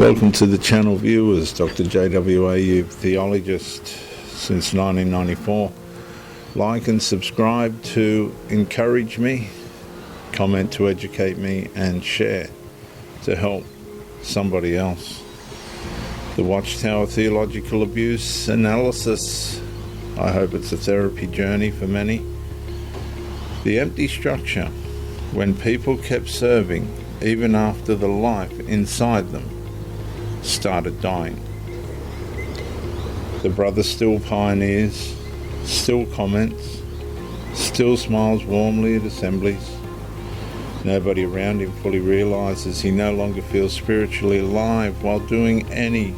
Welcome to the channel viewers. Dr. JW, theologist since 1994. Like and subscribe to encourage me, comment to educate me, and share to help somebody else. The Watchtower theological abuse analysis. I hope it's a therapy journey for many. The empty structure, when people kept serving even after the life inside them started dying. The brother still pioneers, still comments, still smiles warmly at assemblies. Nobody around him fully realizes he no longer feels spiritually alive while doing any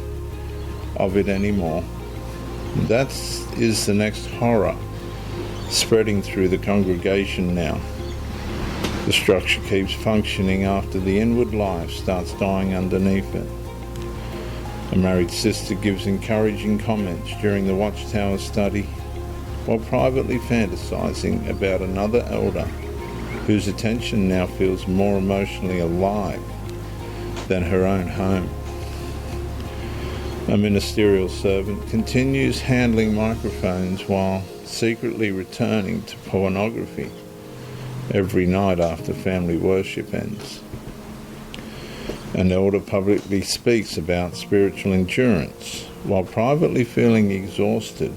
of it anymore. That is the next horror spreading through the congregation now. The structure keeps functioning after the inward life starts dying underneath it. A married sister gives encouraging comments during the Watchtower study while privately fantasizing about another elder whose attention now feels more emotionally alive than her own home. A ministerial servant continues handling microphones while secretly returning to pornography every night after family worship ends. An elder publicly speaks about spiritual endurance while privately feeling exhausted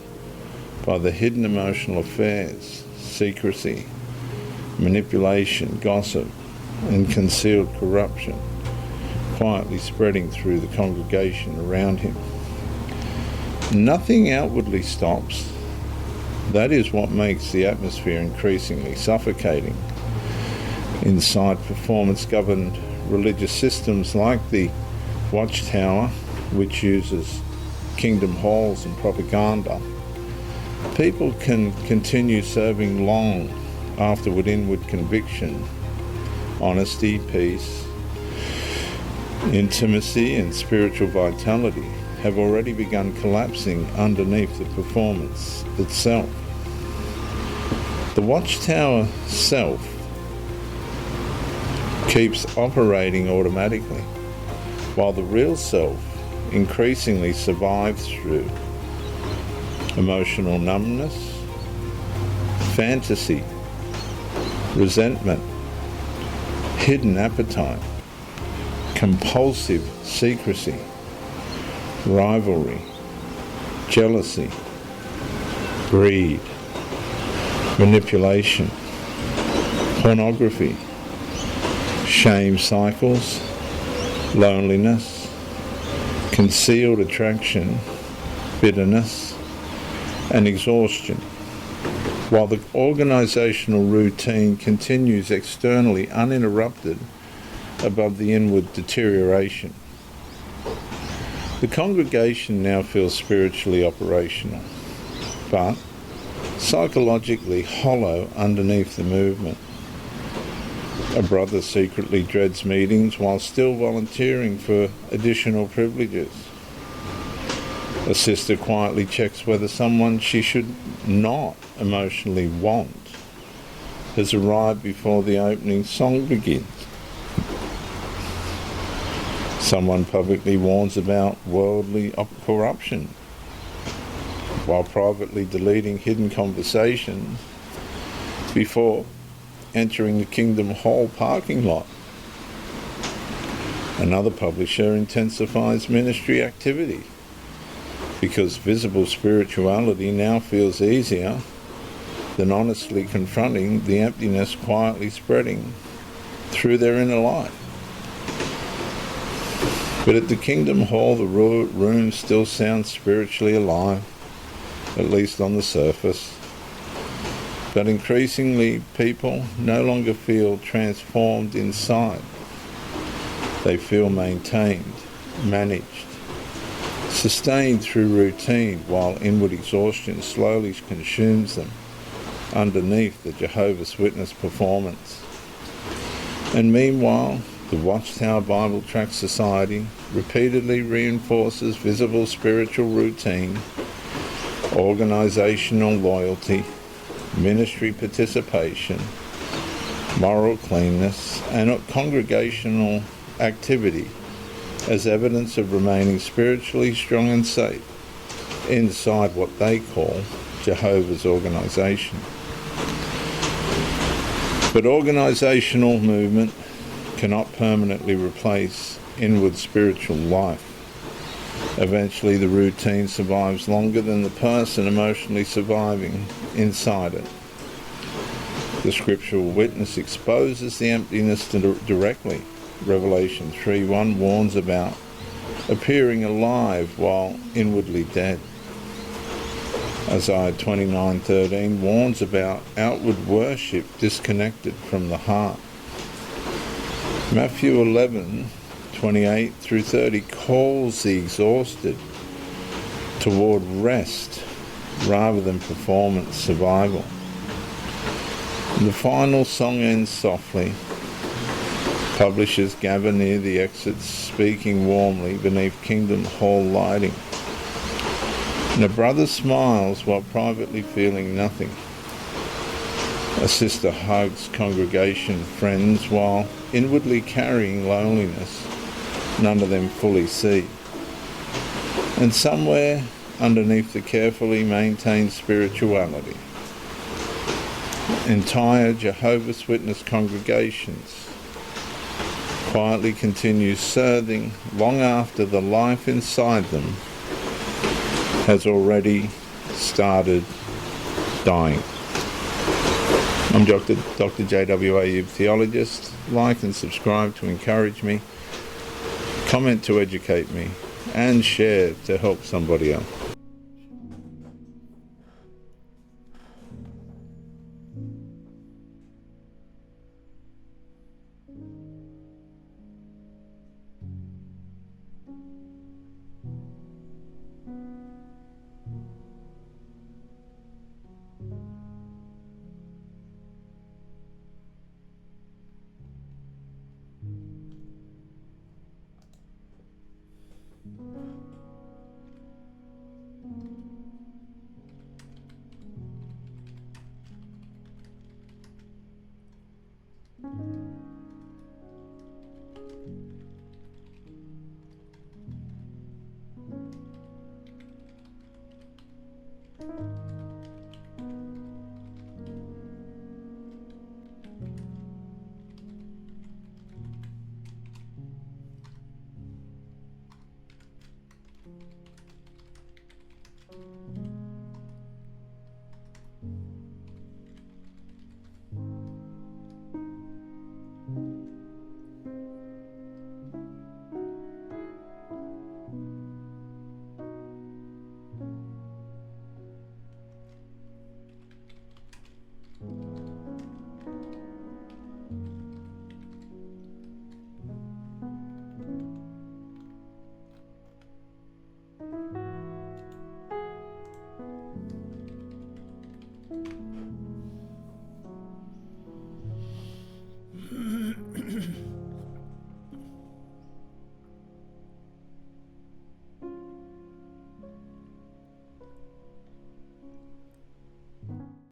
by the hidden emotional affairs, secrecy, manipulation, gossip, and concealed corruption quietly spreading through the congregation around him. Nothing outwardly stops. That is what makes the atmosphere increasingly suffocating. Inside performance-governed religious systems like the Watchtower, which uses kingdom halls and propaganda, people can continue serving long after with inward conviction, honesty, peace, intimacy, and spiritual vitality have already begun collapsing underneath the performance itself. The Watchtower self keeps operating automatically, while the real self increasingly survives through emotional numbness, fantasy, resentment, hidden appetite, compulsive secrecy, rivalry, jealousy, greed, manipulation, pornography, shame cycles, loneliness, concealed attraction, bitterness, and exhaustion, while the organizational routine continues externally uninterrupted above the inward deterioration. The congregation now feels spiritually operational, but psychologically hollow underneath the movement. A brother secretly dreads meetings while still volunteering for additional privileges. A sister quietly checks whether someone she should not emotionally want has arrived before the opening song begins. Someone publicly warns about worldly corruption while privately deleting hidden conversations before entering the Kingdom Hall parking lot. Another publisher intensifies ministry activity because visible spirituality now feels easier than honestly confronting the emptiness quietly spreading through their inner life. But at the Kingdom Hall, the room still sounds spiritually alive, at least on the surface. But increasingly, people no longer feel transformed inside. They feel maintained, managed, sustained through routine, while inward exhaustion slowly consumes them underneath the Jehovah's Witness performance. And meanwhile, the Watchtower Bible Tract Society repeatedly reinforces visible spiritual routine, organizational loyalty, ministry participation, moral cleanness, and congregational activity as evidence of remaining spiritually strong and safe inside what they call Jehovah's organisation. But organisational movement cannot permanently replace inward spiritual life. Eventually the routine survives longer than the person emotionally surviving inside it. The scriptural witness exposes the emptiness directly. Revelation 3:1 warns about appearing alive while inwardly dead. Isaiah 29:13 warns about outward worship disconnected from the heart. Matthew 11:28 through 30 calls the exhausted toward rest rather than performance survival. And the final song ends softly. Publishers gather near the exits, speaking warmly beneath Kingdom Hall lighting. And a brother smiles while privately feeling nothing. A sister hugs congregation friends while inwardly carrying loneliness none of them fully see. And somewhere underneath the carefully maintained spirituality, entire Jehovah's Witness congregations quietly continue serving long after the life inside them has already started dying. I'm Dr. JW, theologist. Like and subscribe to encourage me, comment to educate me, and share to help somebody else.